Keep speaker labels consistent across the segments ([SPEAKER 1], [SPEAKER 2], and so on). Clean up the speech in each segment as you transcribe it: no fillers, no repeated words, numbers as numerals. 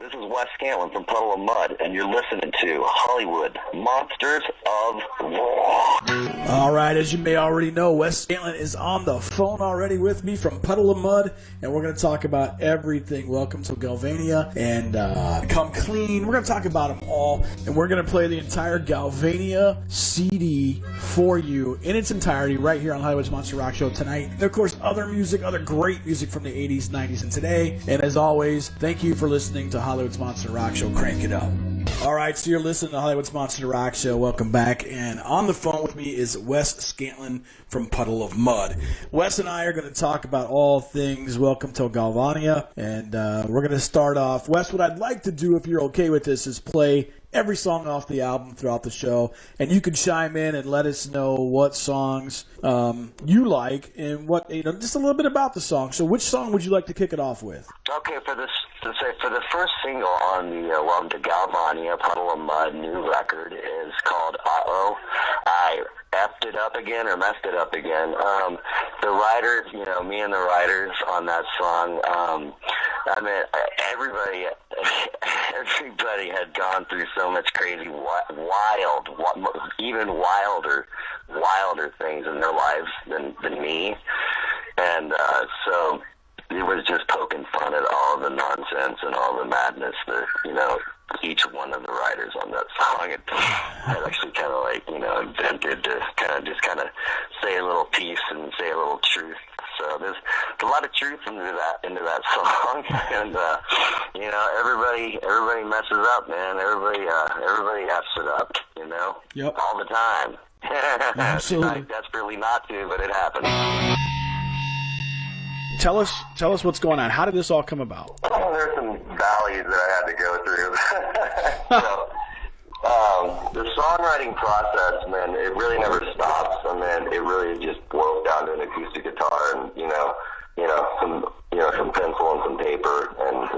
[SPEAKER 1] This is Wes Scantlin from Puddle of Mudd, and you're listening to Hollywood Monsters of War.
[SPEAKER 2] All right, as you may already know, Wes Scantlin is on the phone already with me from Puddle of Mudd, and we're going to talk about everything. Welcome to Galvania and Come Clean. We're going to talk about them all, and we're going to play the entire Galvania CD for you in its entirety right here on Hollywood's Monster Rock Show tonight. And, of course, other great music from the 80s, 90s, and today. And as always, thank you for listening to Hollywood's Monster Rock Show. Crank it up. All right, so you're listening to Hollywood's Monster Rock Show. Welcome back. And on the phone with me is Wes Scantlin from Puddle of Mudd. Wes and I are going to talk about all things Welcome to Galvania. And we're going to start off. Wes, what I'd like to do, if you're okay with this, is play every song off the album throughout the show. And you can chime in and let us know what songs you like and what, just a little bit about the song. So which song would you like to kick it off with?
[SPEAKER 1] Okay, for the first single on the Welcome to Galvania, Puddle of Mudd new record is called Uh-Oh. I effed it up again or messed it up again. The writers, me and the writers on that song, everybody had gone through so much crazy, even wilder things in their lives than me. And so it was just poking fun at all the nonsense and all the madness that, each one of the writers on that song had actually kind of invented to kind of say a little piece and say a little truth. So there's a lot of truth into that song, and everybody messes up, man. Everybody F's it up,
[SPEAKER 2] Yep.
[SPEAKER 1] all the time.
[SPEAKER 2] Absolutely.
[SPEAKER 1] Desperately not to, but it happens.
[SPEAKER 2] Tell us what's going on. How did this all come about?
[SPEAKER 1] Oh, there's some valleys that I had to go through. So, the songwriting process, man, it really never stops. It really just boils down to an acoustic guitar and some pencil and some paper and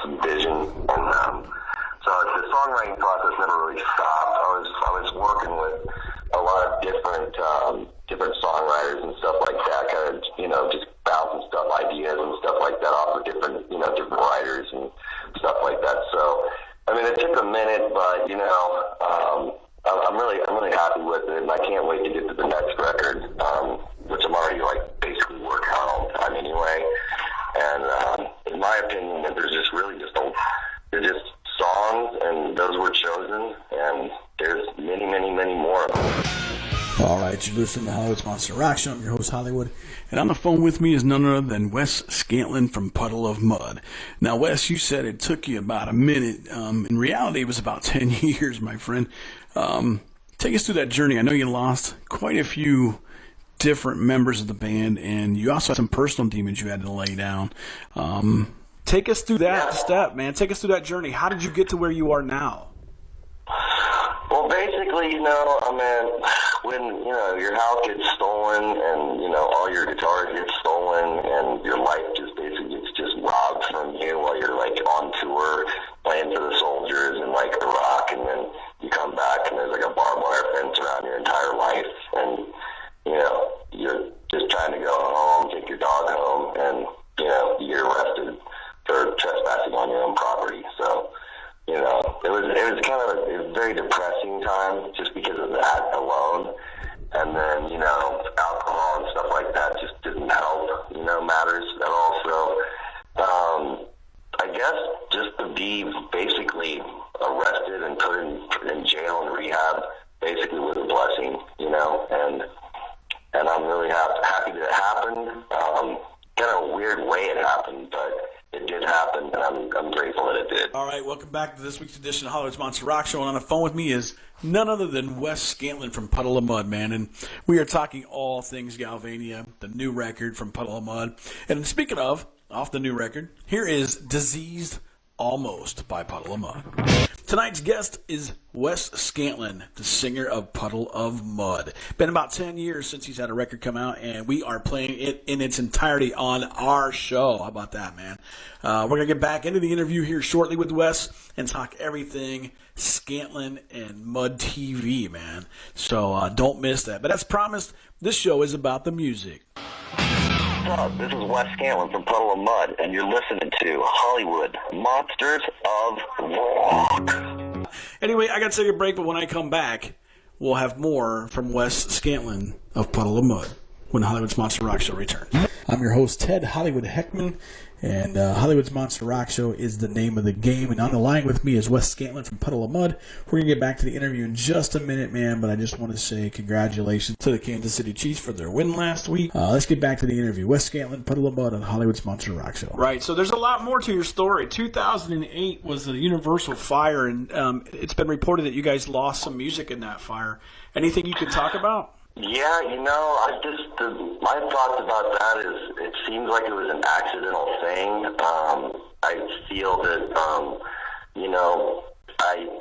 [SPEAKER 1] some vision. And so the songwriting process never really stopped. I was working with a lot of different songwriters and stuff like that, kind of just bouncing ideas and stuff like that off of different writers and stuff like that. So it took a minute, but I'm really happy with it, and I can't wait to get to the next record, which I'm already basically working on all the time anyway. And in my opinion, there's they're just songs, and those were chosen, and there's many, many, many more of them.
[SPEAKER 2] All right, you're listening to Hollywood's Monster Rock Show. I'm your host, Hollywood. And on the phone with me is none other than Wes Scantlin from Puddle of Mudd. Now, Wes, you said it took you about a minute. In reality, it was about 10 years, my friend. Take us through that journey. I know you lost quite a few different members of the band, and you also had some personal demons you had to lay down. Take us through that step, man. Take us through that journey. How did you get to where you are now?
[SPEAKER 1] Well, basically, when, your house gets stolen and, all your guitars get stolen and your life just basically gets just robbed from you while you're, on tour playing for the soldiers in, Iraq, and then you come back and there's, a barbed wire fence around your entire life, and, you're just trying to go home, take your dog home, and, you get arrested for trespassing on your own property. So, it was kind of a very depressing time just because of that alone. And then, alcohol and stuff like that just didn't help, matters at all. So, I guess just to be basically arrested and put in jail and rehab basically was a blessing, and I'm really happy that it happened. Kind of a weird way it happened, but it did happen, and I'm grateful that it did.
[SPEAKER 2] All right, welcome back to this week's edition of Hollywood's Monster Rock Show. And on the phone with me is none other than Wes Scantlin from Puddle of Mudd, man. And we are talking all things Galvania, the new record from Puddle of Mudd. And speaking of, off the new record, here is Diseased Almost by Puddle of Mudd. Tonight's guest is Wes Scantlin, the singer of Puddle of Mudd. Been about 10 years since he's had a record come out, and we are playing it in its entirety on our show. How about that, man? We're going to get back into the interview here shortly with Wes and talk everything Scantlin and Mudd TV, man. So don't miss that. But as promised, this show is about the music.
[SPEAKER 1] What's up? This is Wes Scantlin from Puddle of Mudd, and you're listening to Hollywood Monsters of Rock.
[SPEAKER 2] Anyway, I got to take a break, but when I come back, we'll have more from Wes Scantlin of Puddle of Mudd when Hollywood's Monster Rock Show returns. I'm your host, Ted Hollywood Heckman, and Hollywood's Monster Rock Show is the name of the game. And on the line with me is Wes Scantlin from Puddle of Mudd. We're going to get back to the interview in just a minute, man, but I just want to say congratulations to the Kansas City Chiefs for their win last week. Let's get back to the interview. Wes Scantlin, Puddle of Mudd on Hollywood's Monster Rock Show. Right, so there's a lot more to your story. 2008 was the Universal fire, and it's been reported that you guys lost some music in that fire. Anything you could talk about?
[SPEAKER 1] Yeah, my thoughts about that is it seems like it was an accidental thing. I feel that,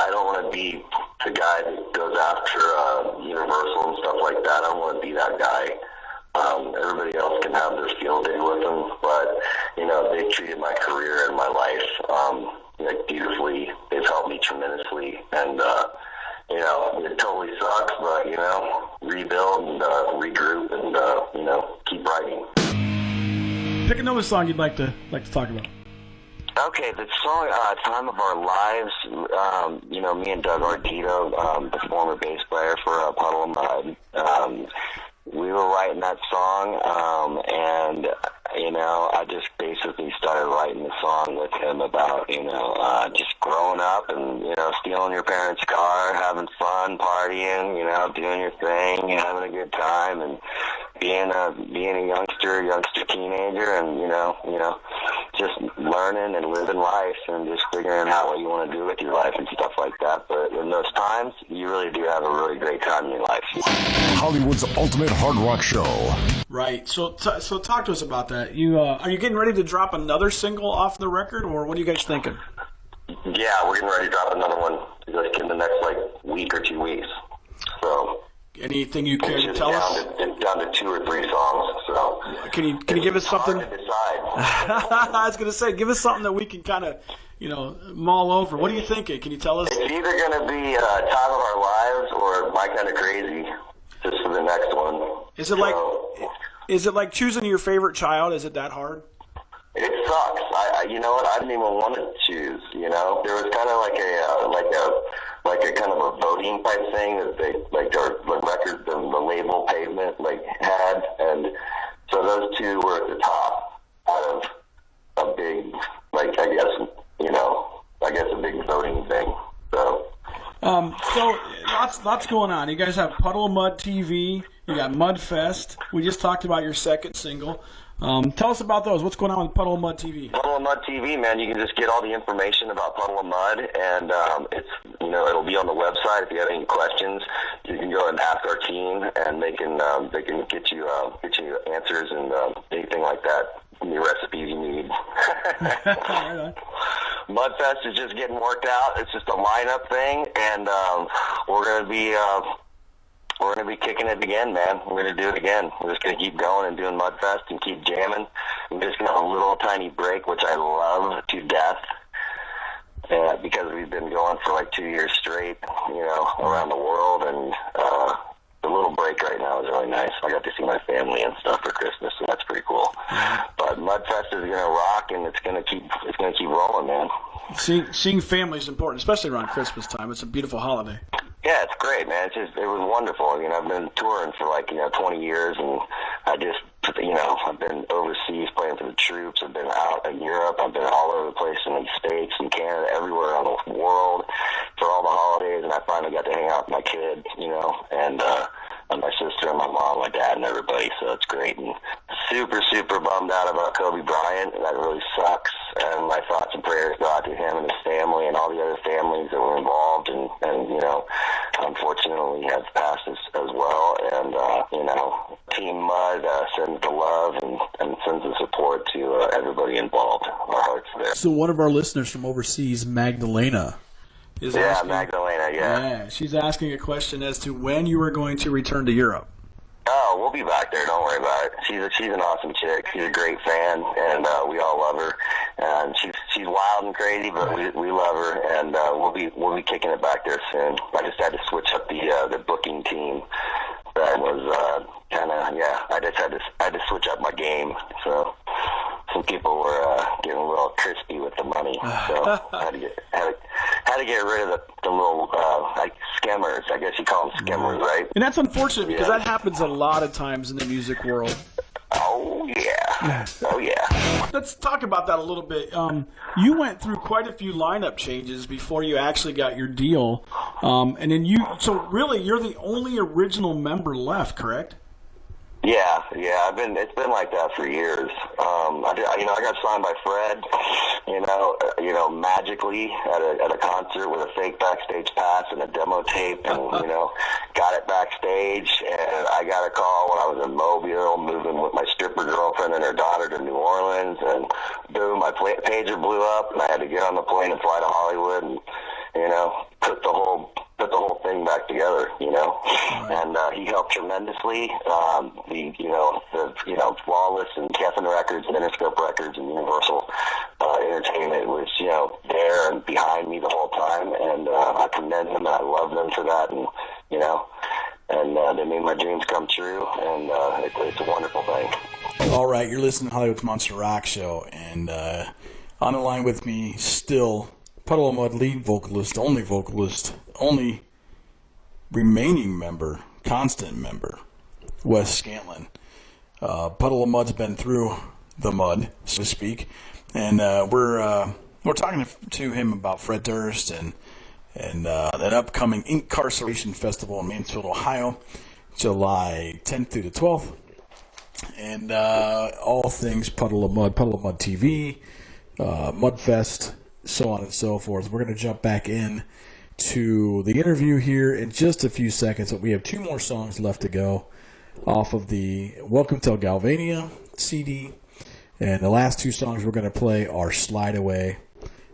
[SPEAKER 1] I don't want to be the guy that goes after Universal and stuff like that. I don't want to be that guy. Everybody else can have their field day with them, but, they've treated my career and my life beautifully. They've helped me tremendously, and it totally sucks, but, rebuild and regroup and, keep writing.
[SPEAKER 2] Pick another song you'd like to talk about.
[SPEAKER 1] Okay, the song Time of Our Lives, me and Doug Ardito, the former bass player for Puddle of Mudd, we were writing that song, and I just basically started writing the song with him about, just growing up and, stealing your parents' car, having fun, partying, doing your thing, having a good time, and being a youngster teenager, and, just learning and living life and just figuring out what you want to do with your life and stuff like that. But in those times, you really do have a really great time in your life.
[SPEAKER 3] Hollywood's ultimate hard rock show.
[SPEAKER 2] Right. So talk to us about that. Are you getting ready to drop another single off the record, or what are you guys thinking?
[SPEAKER 1] Yeah, we're getting ready to drop another one in the next week or 2 weeks. So
[SPEAKER 2] anything you care to tell us?
[SPEAKER 1] It's down to 2 or 3 songs. So
[SPEAKER 2] can you give us something?
[SPEAKER 1] Hard to decide.
[SPEAKER 2] I was going to say, give us something that we can kind of mull over. What are you thinking? Can you tell us?
[SPEAKER 1] It's either going to be Time of Our Lives or My Kind of Crazy, just for the next one.
[SPEAKER 2] Is it like choosing your favorite child? Is it that hard?
[SPEAKER 1] It sucks. I didn't even want to choose. There was kind of like a kind of a voting type thing that they the label Pavement had, and so those two were at the top out of a big a big voting thing. So lots going on. You guys have Puddle of Mudd TV. You got Mudfest. We just talked about your second single. Tell us about those. What's going on with Puddle of Mudd TV? Puddle of Mudd TV, man. You can just get all the information about Puddle of Mudd, and it'll be on the website. If you have any questions, you can go and ask our team, and they can get you answers and anything like that. Any recipes you need. Mudfest is just getting worked out. It's just a lineup thing, and we're gonna be kicking it again, man. We're going to do it again. We're just going to keep going and doing Mudfest and keep jamming. We're just going to have a little tiny break, which I love to death, because we've been going for 2 years straight, around the world. And the little break right now is really nice. I got to see my family and stuff for Christmas, so that's pretty cool. But Mudfest is going to rock, and it's going to keep rolling, man.
[SPEAKER 2] Seeing family is important, especially around Christmas time. It's a beautiful holiday.
[SPEAKER 1] Yeah, it's great, man. It was wonderful. I've been touring for 20 years, and I've been overseas playing for the troops. I've been out in Europe. I've been all over the place in the States and Canada, everywhere around the world for all the holidays, and I finally got to hang out with my kid, and my sister and my mom, my dad, and everybody, so it's great. And super, super bummed out about Kobe Bryant. That really sucks, and my thoughts and prayers go out to him and his family and all the other families that were involved, and unfortunately has passed as well. And, Team Mudd sends the love and sends the support to everybody involved. Our hearts are there.
[SPEAKER 2] So one of our listeners from overseas, Magdalena, is asking,
[SPEAKER 1] Magdalena,
[SPEAKER 2] yeah, she's asking a question as to when you are going to return to Europe.
[SPEAKER 1] Oh, we'll be back there. Don't worry about it. She's an awesome chick. She's a great fan, and we all love her. And she's wild and crazy, but we love her, and we'll be kicking it back there soon. I just had to switch up the booking team. that was kind of, I just had to switch up my game. So some people were getting a little crispy with the money, so I had to get rid of the little like skimmers. I guess you call them skimmers, right?
[SPEAKER 2] And that's unfortunate because that happens a lot of times in the music world.
[SPEAKER 1] Oh yeah. Oh yeah.
[SPEAKER 2] Let's talk about that a little bit. You went through quite a few lineup changes before you actually got your deal, and then so really you're the only original member left, correct?
[SPEAKER 1] Yeah. It's been like that for years. I got signed by Fred, magically at a concert with a fake backstage pass and a demo tape, and got it backstage. And I got a call when I was in Mobile, moving with my stripper girlfriend and her daughter to New Orleans, and boom, my pager blew up, and I had to get on the plane and fly to Hollywood, and put the whole thing back together,
[SPEAKER 2] Right.
[SPEAKER 1] And he helped tremendously. Flawless and Geffen Records and Interscope Records and Universal Entertainment was, there and behind me the whole time, and I commend them and I love them for that, and they made my dreams come true, and it's a wonderful thing.
[SPEAKER 2] All right, you're listening to Hollywood's Monster Rock Show, and on the line with me still, Puddle of Mudd lead vocalist, only remaining member, constant member, Wes Scantlin. Puddle of Mudd's been through the mud, so to speak, and we're talking to him about Fred Durst and an upcoming Incarceration Festival in Mansfield, Ohio, July 10th through the 12th, and all things Puddle of Mudd TV, Mudfest, so on and so forth. We're going to jump back in to the interview here in just a few seconds, but we have two more songs left to go off of the Welcome to Galvania CD, and the last two songs we're going to play are Slide Away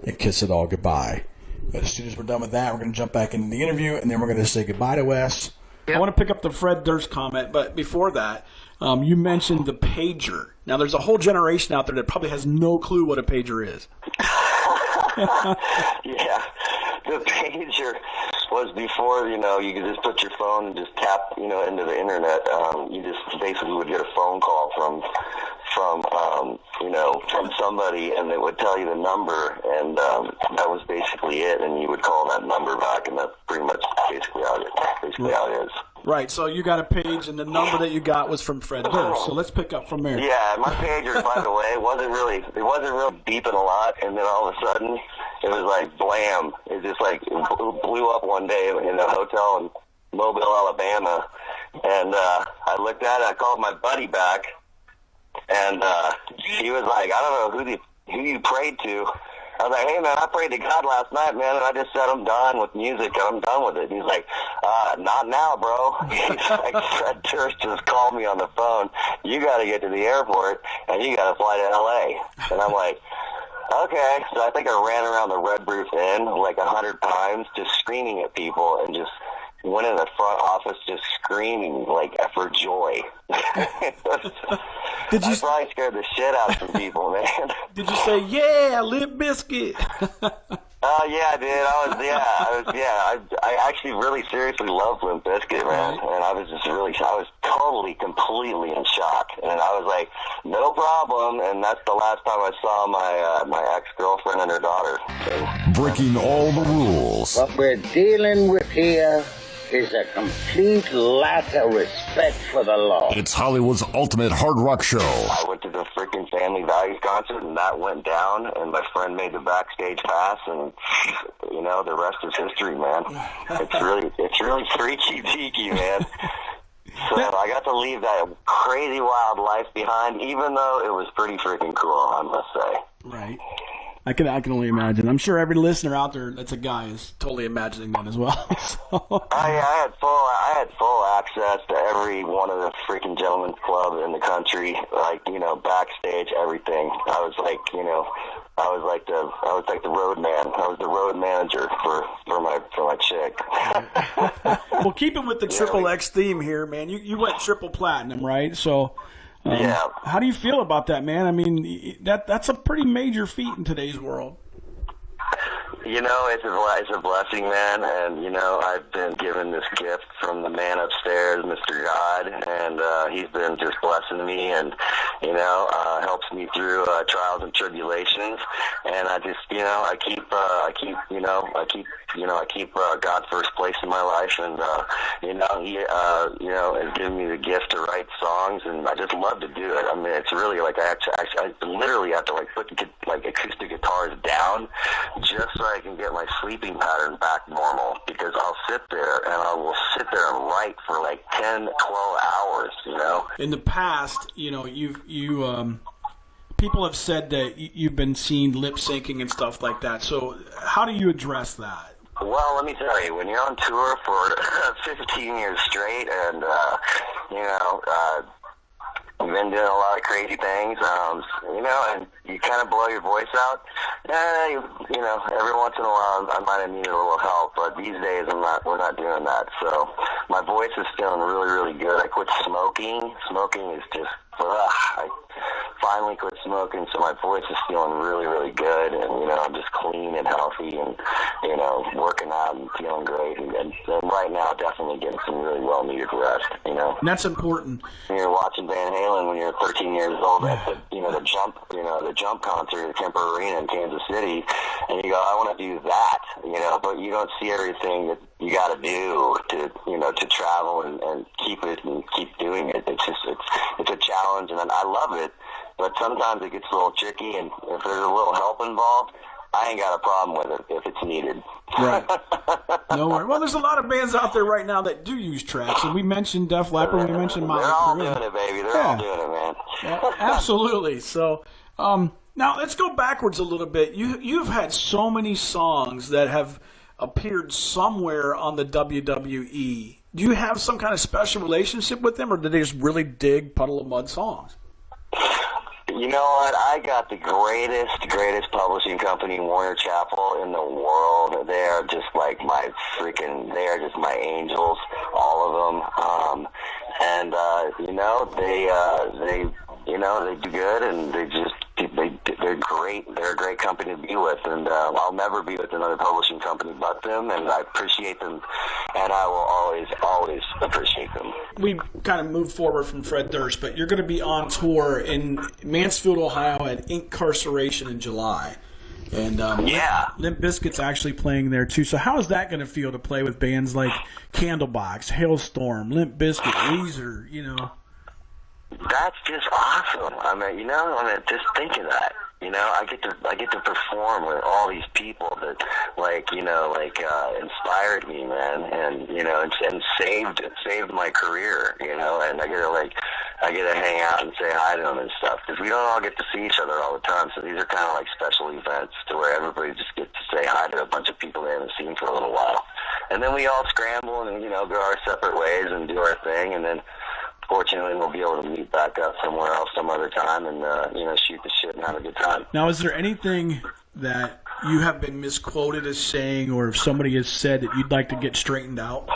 [SPEAKER 2] and Kiss It All Goodbye. But as soon as we're done with that, we're going to jump back into the interview, and then we're going to say goodbye to Wes. Yep. I want to pick up the Fred Durst comment, but before that, you mentioned the pager. Now, there's a whole generation out there that probably has no clue what a pager is.
[SPEAKER 1] Yeah, the pager was before, you could just put your phone and just tap, into the internet. You just basically would get a phone call from somebody, and they would tell you the number, and that was basically it, and you would call that number back, and that's pretty much basically how it is.
[SPEAKER 2] Right, so you got a page, and the number that you got was from Fred Durst. So let's pick up from there.
[SPEAKER 1] Yeah, my pager, by the way, wasn't really beeping a lot, and then all of a sudden, it was like blam. It just it blew up one day in a hotel in Mobile, Alabama, and I looked at it. I called my buddy back, and he was like, "I don't know who you prayed to." I was like, "Hey, man, I prayed to God last night, man, and I just said I'm done with music. I'm done with it." And he's like, "Not now, bro." He's like, "Fred Durst just called me on the phone. You got to get to the airport, and you got to fly to L.A." And I'm like, "Okay." So I think I ran around the Red Roof Inn like 100 times, just screaming at people, and just went in the front office just screaming for joy. I probably scared the shit out of some people, man.
[SPEAKER 2] Did you say, "Yeah, Limp Bizkit"?
[SPEAKER 1] Yeah, I did. I actually really seriously loved Limp Bizkit, man. And I was totally, completely in shock. And I was like, no problem. And that's the last time I saw my ex-girlfriend and her daughter. So.
[SPEAKER 3] Breaking all the rules.
[SPEAKER 4] What we're dealing with here is a complete lack of respect for the law.
[SPEAKER 3] It's Hollywood's ultimate hard rock show.
[SPEAKER 1] I went to the freaking Family Values concert, and that went down, and my friend made the backstage pass, and, the rest is history, man. It's really freaky deaky, man. So I got to leave that crazy wild life behind, even though it was pretty freaking cool, I must say.
[SPEAKER 2] Right. I can only imagine. I'm sure every listener out there that's a guy is totally imagining that as well.
[SPEAKER 1] I had full access to every one of the freaking gentlemen's clubs in the country, backstage, everything. I was like the road man. I was the road manager for my chick.
[SPEAKER 2] Well, keeping with the Triple X theme here, man, you went triple platinum, right? So.
[SPEAKER 1] Yeah.
[SPEAKER 2] How do you feel about that, man? I mean, that's a pretty major feat in today's world.
[SPEAKER 1] You know, it's a blessing, man, and, you know, I've been given this gift from the man upstairs, Mr. God, and he's been just blessing me and, you know, helps me through trials and tribulations, and I just, you know, I keep God first place in my life, and, you know, he, you know, has given me the gift to write songs, and I just love to do it. I mean, it's really like I literally have to like put like acoustic guitars down just so I can get my sleeping pattern back normal, because I'll sit there and I will sit there and write for like 10, 12 hours, you know.
[SPEAKER 2] In the past, you know, people have said that you've been seen lip syncing and stuff like that. So how do you address that?
[SPEAKER 1] Well, let me tell you, when you're on tour for 15 years straight and, you know, you've been doing a lot of crazy things, you know, and you kind of blow your voice out. You know, every once in a while I might have needed a little help, but these days we're not doing that. So my voice is feeling really, really good. I quit smoking. Smoking is just, I finally quit smoking, so my voice is feeling really, really good, and, you know, I'm just clean and healthy and, you know, working out and feeling great, and right now definitely getting some really well-needed rest, you know.
[SPEAKER 2] And that's important.
[SPEAKER 1] When you're watching Van Halen when you're 13 years old at the, you know, the jump concert at Kemper Arena in Kansas City, and you go, I want to do that, you know, but you don't see everything that you got to do to, you know, to travel and keep it and keep doing it. It's just, it's a challenge, and I love it, but sometimes it gets a little tricky, and if there's a little help involved, I ain't got a problem with it if it's needed.
[SPEAKER 2] Right. No worries. Well, there's a lot of bands out there right now that do use tracks, and we mentioned Def Leppard, we mentioned Motley Crue.
[SPEAKER 1] They're all doing it, baby. They're all doing it, man.
[SPEAKER 2] Yeah, absolutely. So, now let's go backwards a little bit. You've had so many songs that have appeared somewhere on the WWE. Do you have some kind of special relationship with them, or do they just really dig Puddle of Mudd songs?
[SPEAKER 1] You know what? I got the greatest publishing company, Warner Chappell, in the world. They are just like they are just my angels, all of them. And you know, they do good, and they're great. They're a great company to be with, and I'll never be with another publishing company but them, and I appreciate them, and I will always appreciate them.
[SPEAKER 2] We kind of moved forward from Fred Durst, but you're going to be on tour in Mansfield, Ohio at Incarceration in July. And Limp Bizkit's actually playing there too. So how is that going to feel to play with bands like Candlebox, Hailstorm, Limp Bizkit, Weezer, you know?
[SPEAKER 1] That's just awesome. I mean, just think of that. You know, I get to perform with all these people that, inspired me, man, and you know, and saved my career. You know, and I get to hang out and say hi to them and stuff, because we don't all get to see each other all the time. So these are kind of like special events to where everybody just gets to say hi to a bunch of people they haven't seen for a little while, and then we all scramble and, you know, go our separate ways and do our thing, and then fortunately we'll be able to meet back up somewhere else some other time and, you know, shoot the shit and have a good time.
[SPEAKER 2] Now, is there anything that you have been misquoted as saying, or if somebody has said that you'd like to get straightened out?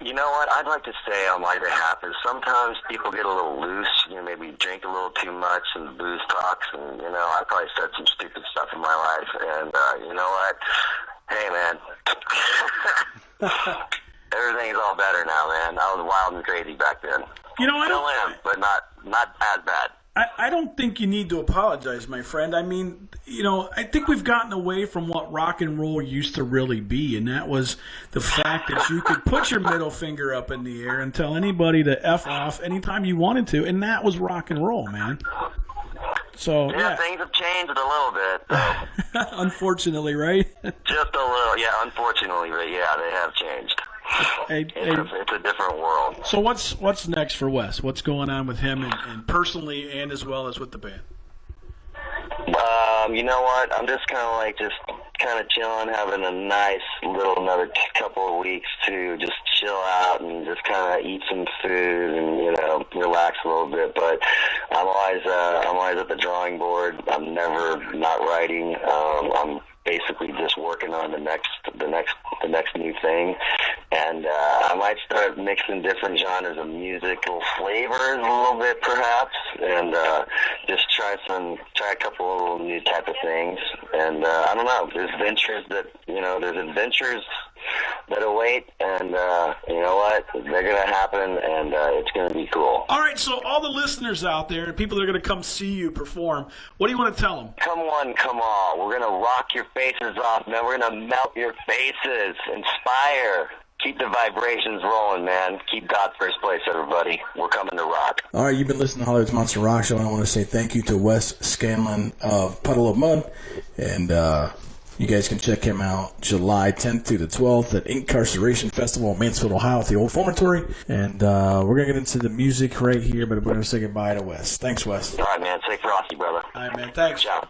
[SPEAKER 1] You know what? I'd like to say on my behalf is sometimes people get a little loose, you know, maybe drink a little too much and booze talks, and, you know, I probably said some stupid stuff in my life, and, you know what? Hey, man. Everything's all better now, man. I was wild and crazy back then.
[SPEAKER 2] You know, I
[SPEAKER 1] still am, but not as bad.
[SPEAKER 2] I don't think you need to apologize, my friend. I mean, you know, I think we've gotten away from what rock and roll used to really be, and that was the fact that you could put your middle finger up in the air and tell anybody to F off anytime you wanted to, and that was rock and roll, man. So yeah,
[SPEAKER 1] things have changed a little bit. So.
[SPEAKER 2] Unfortunately, right?
[SPEAKER 1] Just a little, yeah. Unfortunately, but yeah, they have changed. It's a different world.
[SPEAKER 2] So what's next for Wes? What's going on with him and personally and as well as with the band?
[SPEAKER 1] You know what? I'm just kind of chilling, having a nice little another couple of weeks to just chill out and just kind of eat some food and, you know, relax a little bit. But I'm always at the drawing board. I'm never not writing. I'm basically just working on the next new thing, and I might start mixing different genres of musical flavors a little bit, perhaps, and just try a couple of little new type of things. And I don't know. There's adventures that await, and you know what? They're gonna happen, and it's gonna be cool.
[SPEAKER 2] All right, so all the listeners out there and people that are going to come see you perform, what do you want to tell them?
[SPEAKER 1] Come on, come all. We're going to rock your faces off, man. We're going to melt your faces. Inspire. Keep the vibrations rolling, man. Keep God first place, everybody. We're coming to rock.
[SPEAKER 2] All right, you've been listening to Hollywood's Monster Rock Show, and I want to say thank you to Wes Scantlin of Puddle of Mudd, and you guys can check him out July 10th through the 12th at Incarceration Festival in Mansfield, Ohio at the Old Formatory. And we're going to get into the music right here, but we're going to say goodbye to Wes. Thanks, Wes.
[SPEAKER 1] All right, man. Stay frosty, brother.
[SPEAKER 2] All right, man. Thanks.
[SPEAKER 1] Ciao.